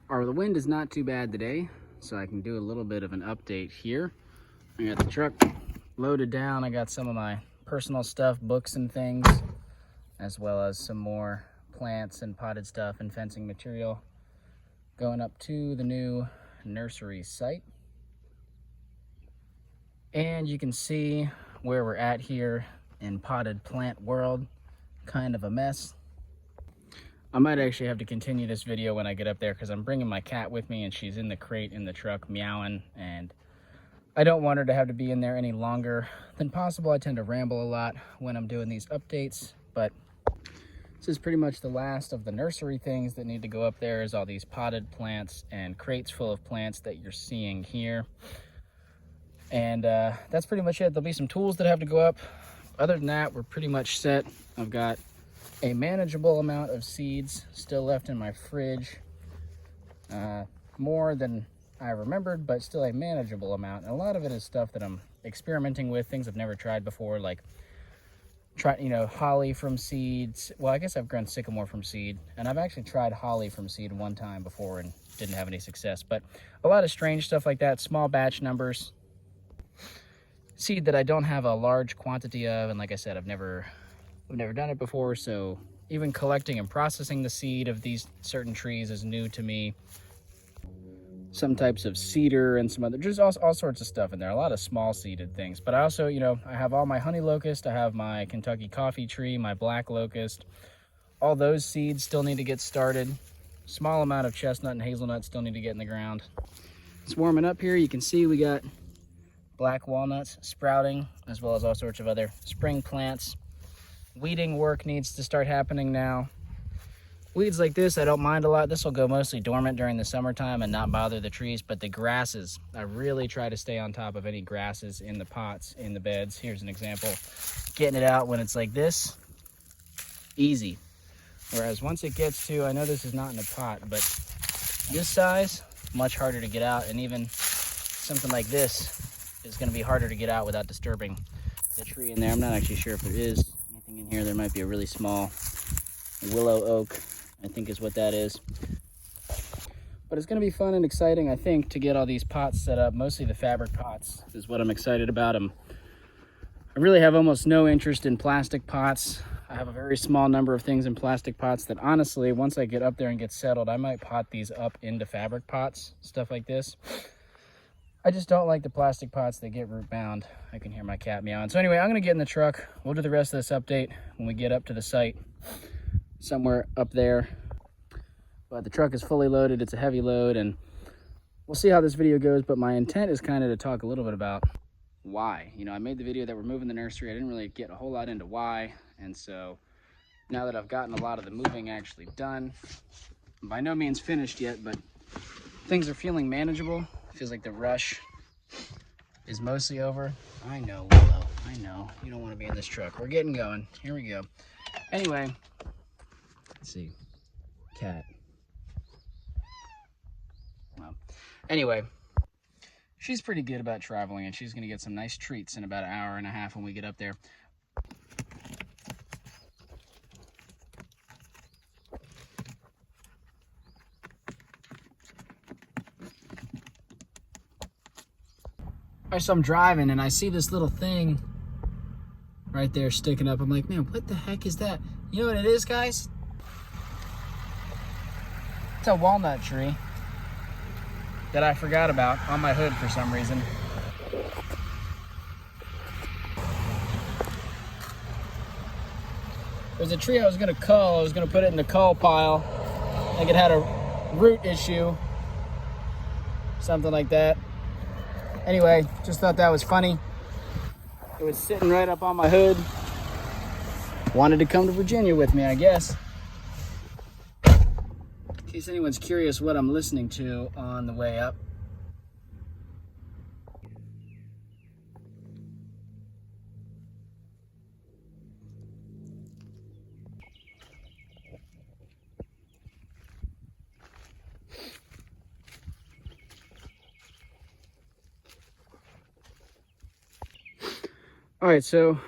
The wind is not too bad today, so I can do a little bit of an update here. I got the truck loaded down. I got some of my personal stuff, books and things, as well as some more plants and potted stuff and fencing material going up to the new nursery site. And you can see where we're at here in potted plant world. Kind of a mess. I might actually have to continue this video when I get up there because I'm bringing my cat with me and she's in the crate in the truck meowing, and I don't want her to have to be in there any longer than possible. I tend to ramble a lot when I'm doing these updates, but this is pretty much the last of the nursery things that need to go up there, is all these potted plants and crates full of plants that you're seeing here. And that's pretty much it. There'll be some tools that have to go up. Other than that, we're pretty much set. I've got a manageable amount of seeds still left in my fridge. More than I remembered, but still a manageable amount. And a lot of it is stuff that I'm experimenting with, things I've never tried before, like holly from seeds. Well, I guess I've grown sycamore from seed, and I've actually tried holly from seed one time before and didn't have any success. But a lot of strange stuff like that, small batch numbers. Seed that I don't have a large quantity of, and like I said, I've never done it before, so even collecting and processing the seed of these certain trees is new to me. Some types of cedar and some other, just all sorts of stuff in there. A lot of small seeded things. But I also, I have all my honey locust, I have my Kentucky coffee tree, my black locust. All those seeds still need to get started. Small amount of chestnut and hazelnut still need to get in the ground. It's warming up here. You can see we got black walnuts sprouting, as well as all sorts of other spring plants. Weeding work needs to start happening now. Weeds like this I don't mind a lot. This will go mostly dormant during the summertime and not bother the trees, but the grasses, I really try to stay on top of any grasses in the pots, in the beds. Here's an example. Getting it out when it's like this, easy. Whereas once it gets to, I know this is not in a pot, but this size, much harder to get out. And even something like this is going to be harder to get out without disturbing the tree in there. I'm not actually sure if there is anything in here. There might be a really small willow oak, I think is what that is. But it's going to be fun and exciting, I think, to get all these pots set up. Mostly the fabric pots is what I'm excited about. I really have almost no interest in plastic pots. I have a very small number of things in plastic pots that honestly, once I get up there and get settled, I might pot these up into fabric pots, stuff like this. I just don't like the plastic pots that get root bound. I can hear my cat meowing. So anyway, I'm going to get in the truck. We'll do the rest of this update when we get up to the site, somewhere up there. But the truck is fully loaded. It's a heavy load, and we'll see how this video goes. But my intent is kind of to talk a little bit about why. I made the video that we're moving the nursery. I didn't really get a whole lot into why. And so now that I've gotten a lot of the moving actually done, by no means finished yet, but things are feeling manageable. Feels like the rush is mostly over. I know, Willow, I know. You don't want to be in this truck. We're getting going. Here we go. Anyway, let's see. Cat. Well, anyway, she's pretty good about traveling, and she's going to get some nice treats in about an hour and a half when we get up there. So I'm driving and I see this little thing right there sticking up. I'm like, man, what the heck is that? You know what it is, guys? It's a walnut tree that I forgot about on my hood for some reason. It was a tree I was gonna cull. I was gonna put it in the cull pile. Like it had a root issue, something like that. Anyway, just thought that was funny. It was sitting right up on my hood. Wanted to come to Virginia with me, I guess. In case anyone's curious what I'm listening to on the way up. All right, so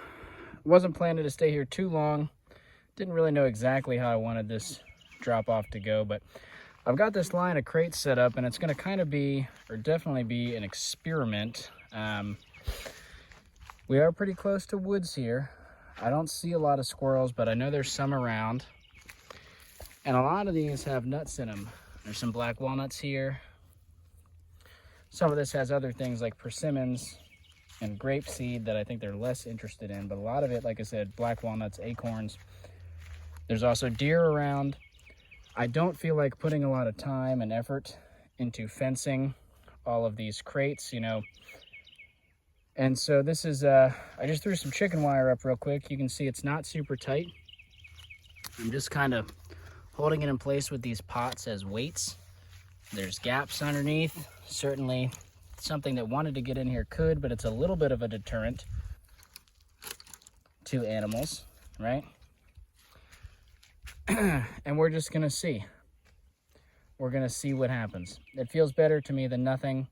wasn't planning to stay here too long. Didn't really know exactly how I wanted this drop off to go, but I've got this line of crates set up, and it's going to kind of be, or definitely be, an experiment. We are pretty close to woods here. I don't see a lot of squirrels, but I know there's some around. And a lot of these have nuts in them. There's some black walnuts here. Some of this has other things like persimmons and grapeseed that I think they're less interested in, but a lot of it, like I said, black walnuts, acorns. There's also deer around. I don't feel like putting a lot of time and effort into fencing all of these crates, you know. And so this is, I just threw some chicken wire up real quick. You can see it's not super tight. I'm just kind of holding it in place with these pots as weights. There's gaps underneath. Certainly something that wanted to get in here could, but it's a little bit of a deterrent to animals, right? And we're just gonna see. We're gonna see what happens. It feels better to me than nothing.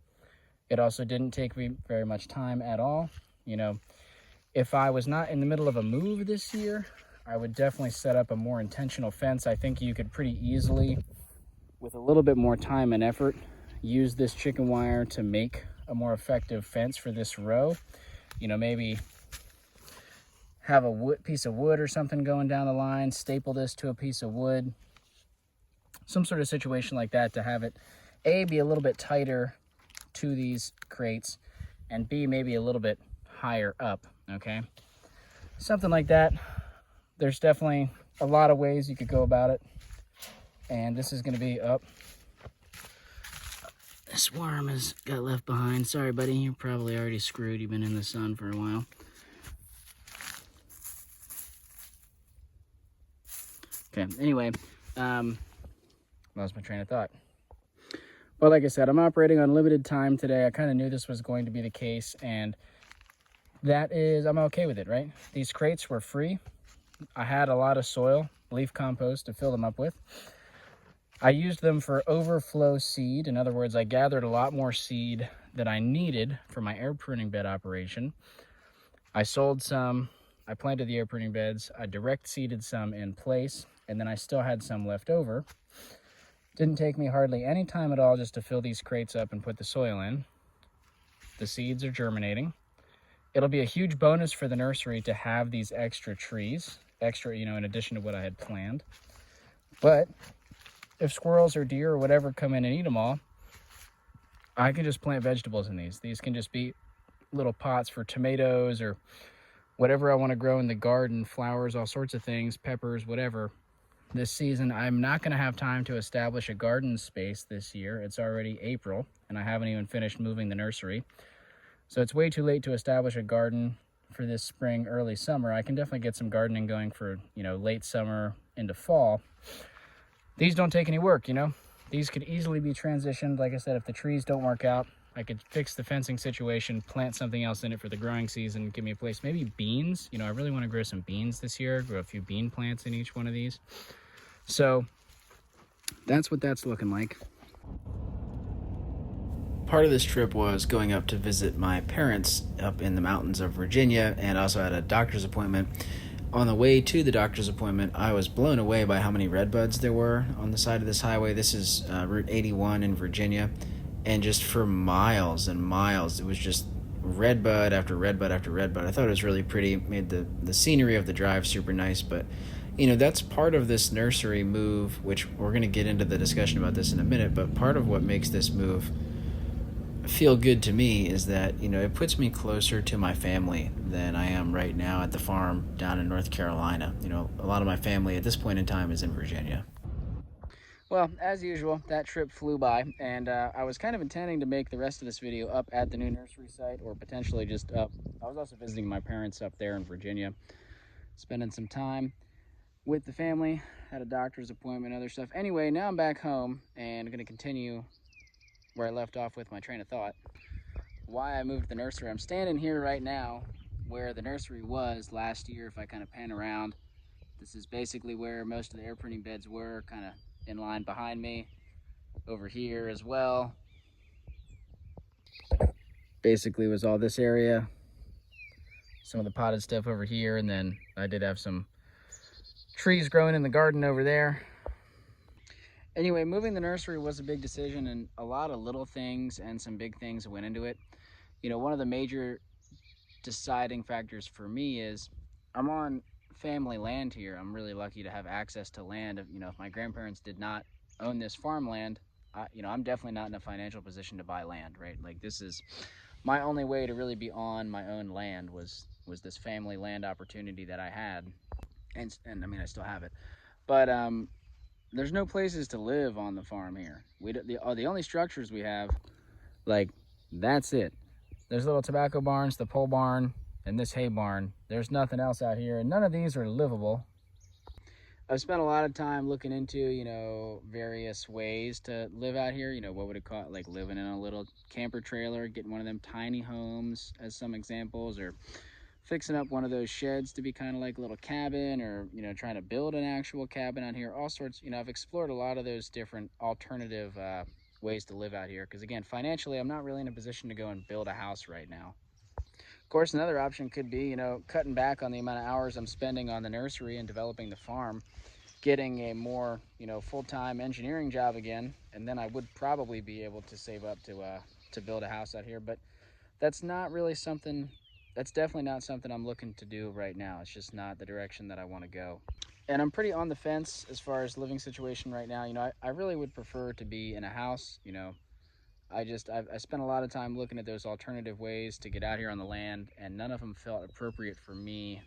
It also didn't take me very much time at all. You know, if I was not in the middle of a move this year, I would definitely set up a more intentional fence. I think you could pretty easily, with a little bit more time and effort, use this chicken wire to make a more effective fence for this row. You know, maybe have a piece of wood or something going down the line, staple this to a piece of wood, some sort of situation like that to have it, A, be a little bit tighter to these crates, and B, maybe a little bit higher up, okay? Something like that. There's definitely a lot of ways you could go about it, and this is gonna be up. This worm has got left behind. Sorry, buddy, you're probably already screwed. You've been in the sun for a while. Okay, anyway, lost my train of thought. Well, like I said, I'm operating on limited time today. I kind of knew this was going to be the case, and that is, I'm okay with it, right? These crates were free. I had a lot of soil, leaf compost to fill them up with. I used them for overflow seed. In other words, I gathered a lot more seed than I needed for my air pruning bed operation. I sold some, I planted the air pruning beds, I direct seeded some in place, and then I still had some left over. Didn't take me hardly any time at all just to fill these crates up and put the soil in. The seeds are germinating. It'll be a huge bonus for the nursery to have these extra trees, you know, in addition to what I had planned. But if squirrels or deer or whatever come in and eat them all, I can just plant vegetables in these. These can just be little pots for tomatoes or whatever I want to grow in the garden, flowers, all sorts of things, peppers, whatever. This season, I'm not going to have time to establish a garden space this year. It's already April, and I haven't even finished moving the nursery. So it's way too late to establish a garden for this spring, early summer. I can definitely get some gardening going for, you know, late summer into fall. These don't take any work, you know. These could easily be transitioned. Like I said, if the trees don't work out, I could fix the fencing situation, plant something else in it for the growing season, give me a place. Maybe beans. You know, I really want to grow some beans this year, grow a few bean plants in each one of these. So that's what that's looking like. Part of this trip was going up to visit my parents up in the mountains of Virginia, and also had a doctor's appointment. On the way to the doctor's appointment, I was blown away by how many redbuds there were on the side of this highway. This is Route 81 in Virginia, and just for miles and miles, it was just redbud after redbud after redbud. I thought it was really pretty. It made the scenery of the drive super nice, but you know, that's part of this nursery move, which we're going to get into the discussion about this in a minute, but part of what makes this move feel good to me is that, you know, it puts me closer to my family than I am right now at the farm down in North Carolina. You know, a lot of my family at this point in time is in Virginia. Well, as usual, that trip flew by, and I was kind of intending to make the rest of this video up at the new nursery site, or potentially just up. I was also visiting my parents up there in Virginia, spending some time with the family, had a doctor's appointment, other stuff. Anyway, now I'm back home and I'm going to continue where I left off with my train of thought. Why I moved the nursery. I'm standing here right now where the nursery was last year. If I kind of pan around, this is basically where most of the air printing beds were, kind of in line behind me. Over here as well. Basically was all this area. Some of the potted stuff over here, and then I did have some trees growing in the garden over there. Anyway, moving the nursery was a big decision, and a lot of little things and some big things went into it. You know, one of the major deciding factors for me is I'm on family land here. I'm really lucky to have access to land. You know, if my grandparents did not own this farmland, I'm definitely not in a financial position to buy land, right? Like, this is my only way to really be on my own land was this family land opportunity that I had, and I mean, I still have it, but there's no places to live on the farm here. The only structures we have, like, that's it. There's little tobacco barns, the pole barn, and this hay barn. There's nothing else out here, and none of these are livable. I've spent a lot of time looking into, various ways to live out here. What would it cost, like living in a little camper trailer, getting one of them tiny homes as some examples, or fixing up one of those sheds to be kind of like a little cabin, or, trying to build an actual cabin out here. All sorts, I've explored a lot of those different alternative ways to live out here, because again, financially, I'm not really in a position to go and build a house right now. Of course, another option could be, cutting back on the amount of hours I'm spending on the nursery and developing the farm, getting a more, full-time engineering job again, and then I would probably be able to save up to build a house out here. But that's not really something, that's definitely not something I'm looking to do right now. It's just not the direction that I want to go. And I'm pretty on the fence as far as living situation right now. I really would prefer to be in a house. I spent a lot of time looking at those alternative ways to get out here on the land, and none of them felt appropriate for me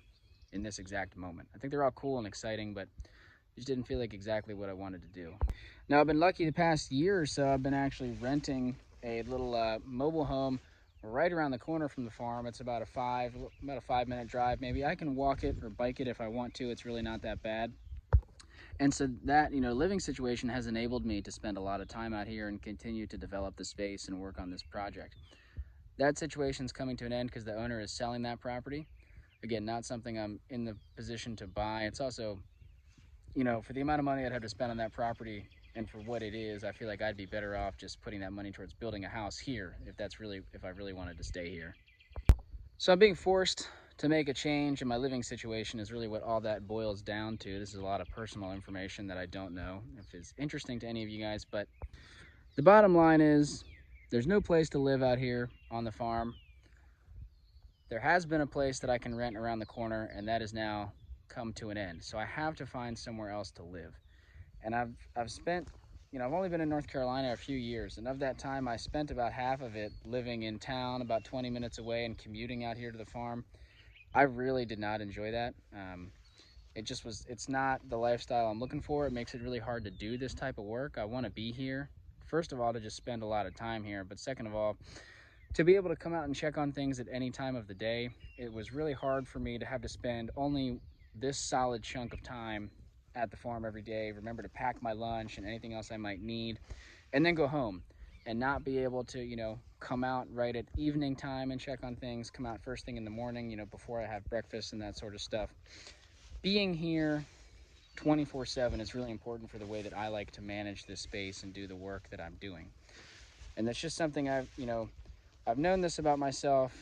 in this exact moment. I think they're all cool and exciting, but just didn't feel like exactly what I wanted to do. Now, I've been lucky the past year or so. I've been actually renting a little mobile home right around the corner from the farm. It's about a 5-minute drive. Maybe I can walk it or bike it if I want to. It's really not that bad. And so that, living situation has enabled me to spend a lot of time out here and continue to develop the space and work on this project. That situation's coming to an end because the owner is selling that property. Again, not something I'm in the position to buy. It's also, for the amount of money I'd have to spend on that property and for what it is, I feel like I'd be better off just putting that money towards building a house here if I really wanted to stay here. So I'm being forced to make a change in my living situation is really what all that boils down to. This is a lot of personal information that I don't know if it's interesting to any of you guys, but the bottom line is there's no place to live out here on the farm. There has been a place that I can rent around the corner, and that has now come to an end. So I have to find somewhere else to live. And I've spent, I've only been in North Carolina a few years, and of that time I spent about half of it living in town about 20 minutes away and commuting out here to the farm. I really did not enjoy that. It's not the lifestyle I'm looking for. It makes it really hard to do this type of work. I want to be here, first of all, to just spend a lot of time here, but second of all, to be able to come out and check on things at any time of the day. It was really hard for me to have to spend only this solid chunk of time at the farm every day, remember to pack my lunch and anything else I might need, and then go home and not be able to, come out right at evening time and check on things, come out first thing in the morning, before I have breakfast and that sort of stuff. Being here 24/7 is really important for the way that I like to manage this space and do the work that I'm doing. And that's just something I've known this about myself.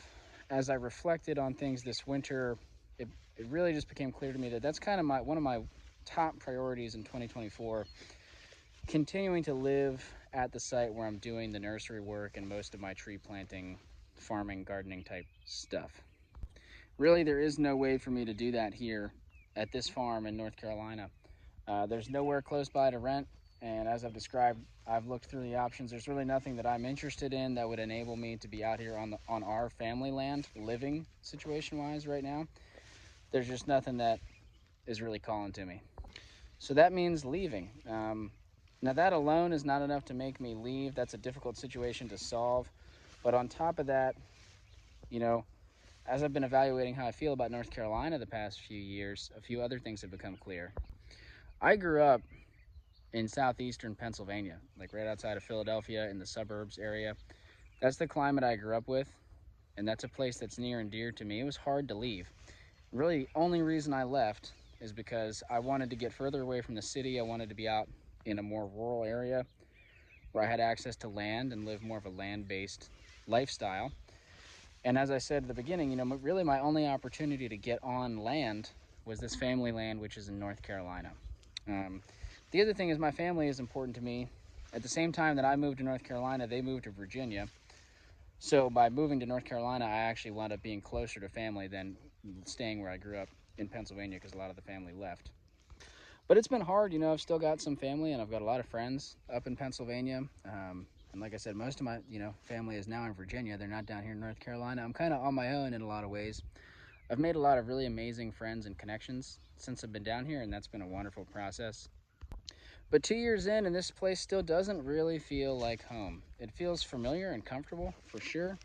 As I reflected on things this winter, it really just became clear to me that that's kind of one of my top priorities in 2024, continuing to live at the site where I'm doing the nursery work and most of my tree planting, farming, gardening type stuff. Really, there is no way for me to do that here at this farm in North Carolina. There's nowhere close by to rent, and as I've described, I've looked through the options. There's really nothing that I'm interested in that would enable me to be out here on our family land, living situation-wise right now. There's just nothing that is really calling to me. So that means leaving. Now that alone is not enough to make me leave. That's a difficult situation to solve. But on top of that, as I've been evaluating how I feel about North Carolina the past few years, a few other things have become clear. I grew up in southeastern Pennsylvania, like right outside of Philadelphia in the suburbs area. That's the climate I grew up with, and that's a place that's near and dear to me. It was hard to leave. Really, only reason I left is because I wanted to get further away from the city. I wanted to be out in a more rural area where I had access to land and live more of a land-based lifestyle. And as I said at the beginning, really my only opportunity to get on land was this family land, which is in North Carolina. The other thing is my family is important to me. At the same time that I moved to North Carolina, they moved to Virginia. So by moving to North Carolina, I actually wound up being closer to family than staying where I grew up in Pennsylvania, because a lot of the family left. But it's been hard, you know. I've still got some family, and I've got a lot of friends up in Pennsylvania. And like I said, most of my, family is now in Virginia. They're not down here in North Carolina. I'm kind of on my own in a lot of ways. I've made a lot of really amazing friends and connections since I've been down here, and that's been a wonderful process. But 2 years in, and this place still doesn't really feel like home. It feels familiar and comfortable, for sure.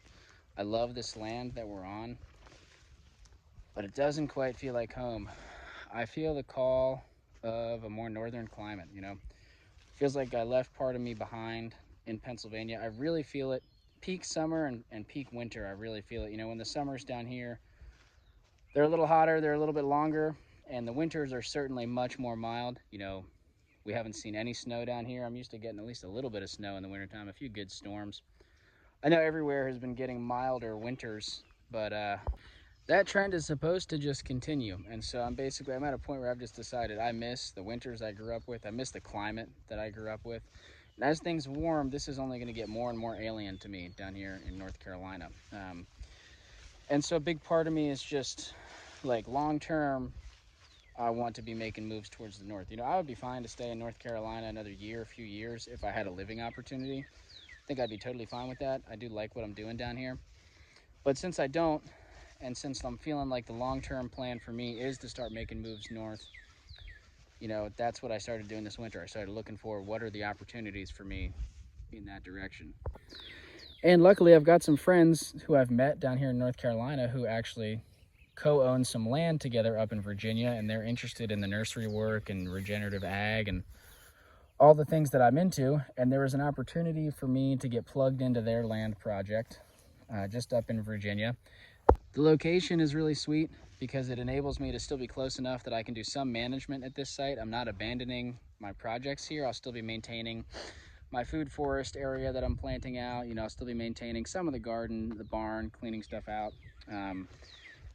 I love this land that we're on, but it doesn't quite feel like home. I feel the call of a more northern climate, Feels like I left part of me behind in Pennsylvania. I really feel it. Peak summer and peak winter, I really feel it. When the summers down here, they're a little hotter, they're a little bit longer, and the winters are certainly much more mild. We haven't seen any snow down here. I'm used to getting at least a little bit of snow in the wintertime, a few good storms. I know everywhere has been getting milder winters, but that trend is supposed to just continue. And so I'm at a point where I've just decided I miss the winters I grew up with. I miss the climate that I grew up with. And as things warm, this is only going to get more and more alien to me down here in North Carolina. And so a big part of me is just like long term, I want to be making moves towards the north. I would be fine to stay in North Carolina another year, a few years, if I had a living opportunity. I think I'd be totally fine with that. I do like what I'm doing down here. But since I don't, and since I'm feeling like the long-term plan for me is to start making moves north, that's what I started doing this winter. I started looking for what are the opportunities for me in that direction. And luckily, I've got some friends who I've met down here in North Carolina who actually co-own some land together up in Virginia, and they're interested in the nursery work and regenerative ag and all the things that I'm into. And there was an opportunity for me to get plugged into their land project just up in Virginia. The location is really sweet because it enables me to still be close enough that I can do some management at this site. I'm not abandoning my projects here. I'll still be maintaining my food forest area that I'm planting out. I'll still be maintaining some of the garden, the barn, cleaning stuff out.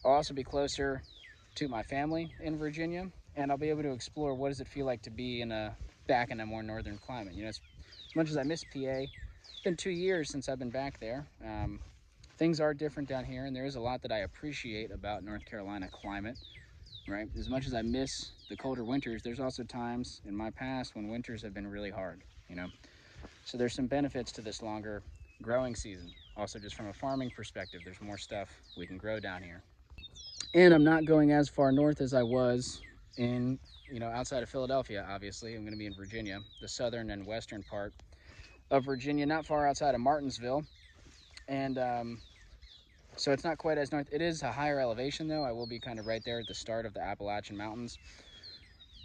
I'll also be closer to my family in Virginia, and I'll be able to explore what does it feel like to be back in a more northern climate. As much as I miss PA, it's been 2 years since I've been back there. Things are different down here, and there is a lot that I appreciate about North Carolina climate, right? As much as I miss the colder winters, there's also times in my past when winters have been really hard, So there's some benefits to this longer growing season. Also, just from a farming perspective, there's more stuff we can grow down here. And I'm not going as far north as I was in, outside of Philadelphia, obviously. I'm going to be in Virginia, the southern and western part of Virginia, not far outside of Martinsville. And so it's not quite as north. It is a higher elevation, though. I will be kind of right there at the start of the Appalachian Mountains.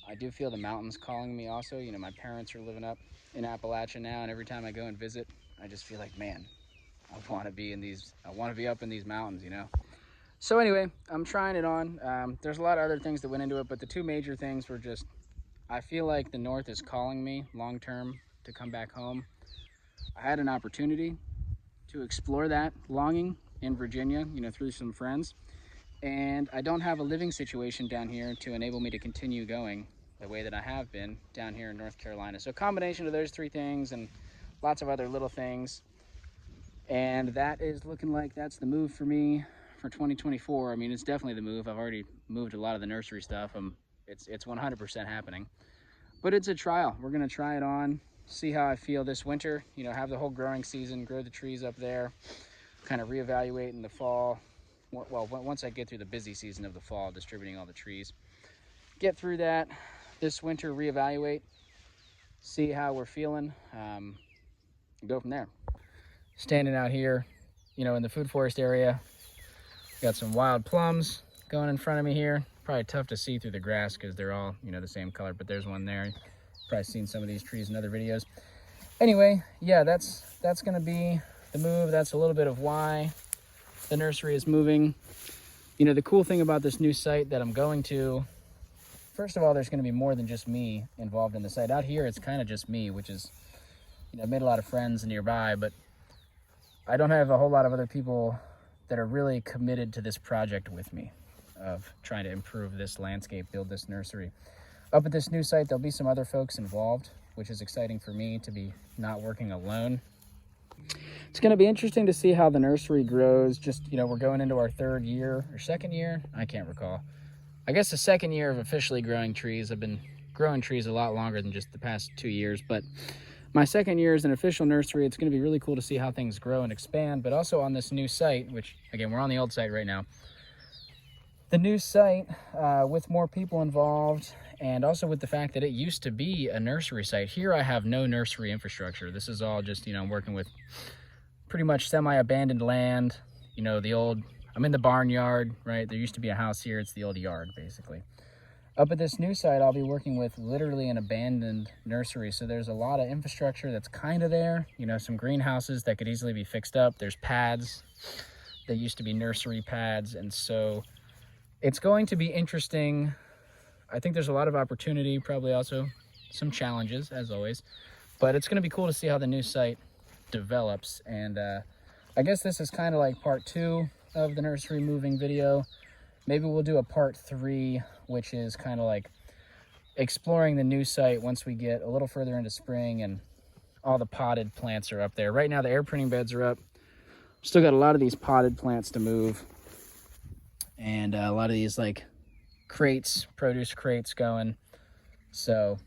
I do feel the mountains calling me also. My parents are living up in Appalachia now, and every time I go and visit, I just feel like, man, I want to be up in these mountains, So anyway, I'm trying it on. There's a lot of other things that went into it, but the two major things were just, I feel like the north is calling me long term to come back home. I had an opportunity to explore that longing in Virginia, through some friends. And I don't have a living situation down here to enable me to continue going the way that I have been down here in North Carolina. So a combination of those three things and lots of other little things. And that is looking like that's the move for me for 2024. I mean, it's definitely the move. I've already moved a lot of the nursery stuff. It's 100% happening. But it's a trial. We're going to try it on, see how I feel this winter, have the whole growing season, grow the trees up there, kind of reevaluate in the fall. Well, once I get through the busy season of the fall, distributing all the trees, get through that this winter, reevaluate, see how we're feeling, and go from there. Standing out here, in the food forest area, got some wild plums going in front of me here. Probably tough to see through the grass because they're all, the same color, but there's one there. Probably seen some of these trees in other videos. Anyway, yeah, that's going to be the move. That's a little bit of why the nursery is moving. The cool thing about this new site that I'm going to, first of all, there's going to be more than just me involved in the site. Out here, it's kind of just me, which is, I've made a lot of friends nearby, but I don't have a whole lot of other people that are really committed to this project with me of trying to improve this landscape, build this nursery. Up at this new site, there'll be some other folks involved, which is exciting for me to be not working alone. It's going to be interesting to see how the nursery grows. Just, you know, we're going into our third year or second year. I can't recall. I guess the second year of officially growing trees. I've been growing trees a lot longer than just the past 2 years, but my second year as an official nursery. It's going to be really cool to see how things grow and expand, but also on this new site, which again, we're on the old site right now. The new site with more people involved, and also with the fact that it used to be a nursery site. Here I have no nursery infrastructure. This is all just, you know, I'm working with pretty much semi-abandoned land. You know, I'm in the barnyard, right? There used to be a house here. It's the old yard, basically. Up at this new site, I'll be working with literally an abandoned nursery. So there's a lot of infrastructure that's kind of there. You know, some greenhouses that could easily be fixed up. There's pads that used to be nursery pads. And so it's going to be interesting. I think there's a lot of opportunity, probably also some challenges, as always. But it's going to be cool to see how the new site develops. And I guess this is kind of like part 2 of the nursery moving video. Maybe we'll do a part 3, which is kind of like exploring the new site once we get a little further into spring and all the potted plants are up there. Right now the air printing beds are up. Still got a lot of these potted plants to move. And a lot of these like crates, produce crates going. So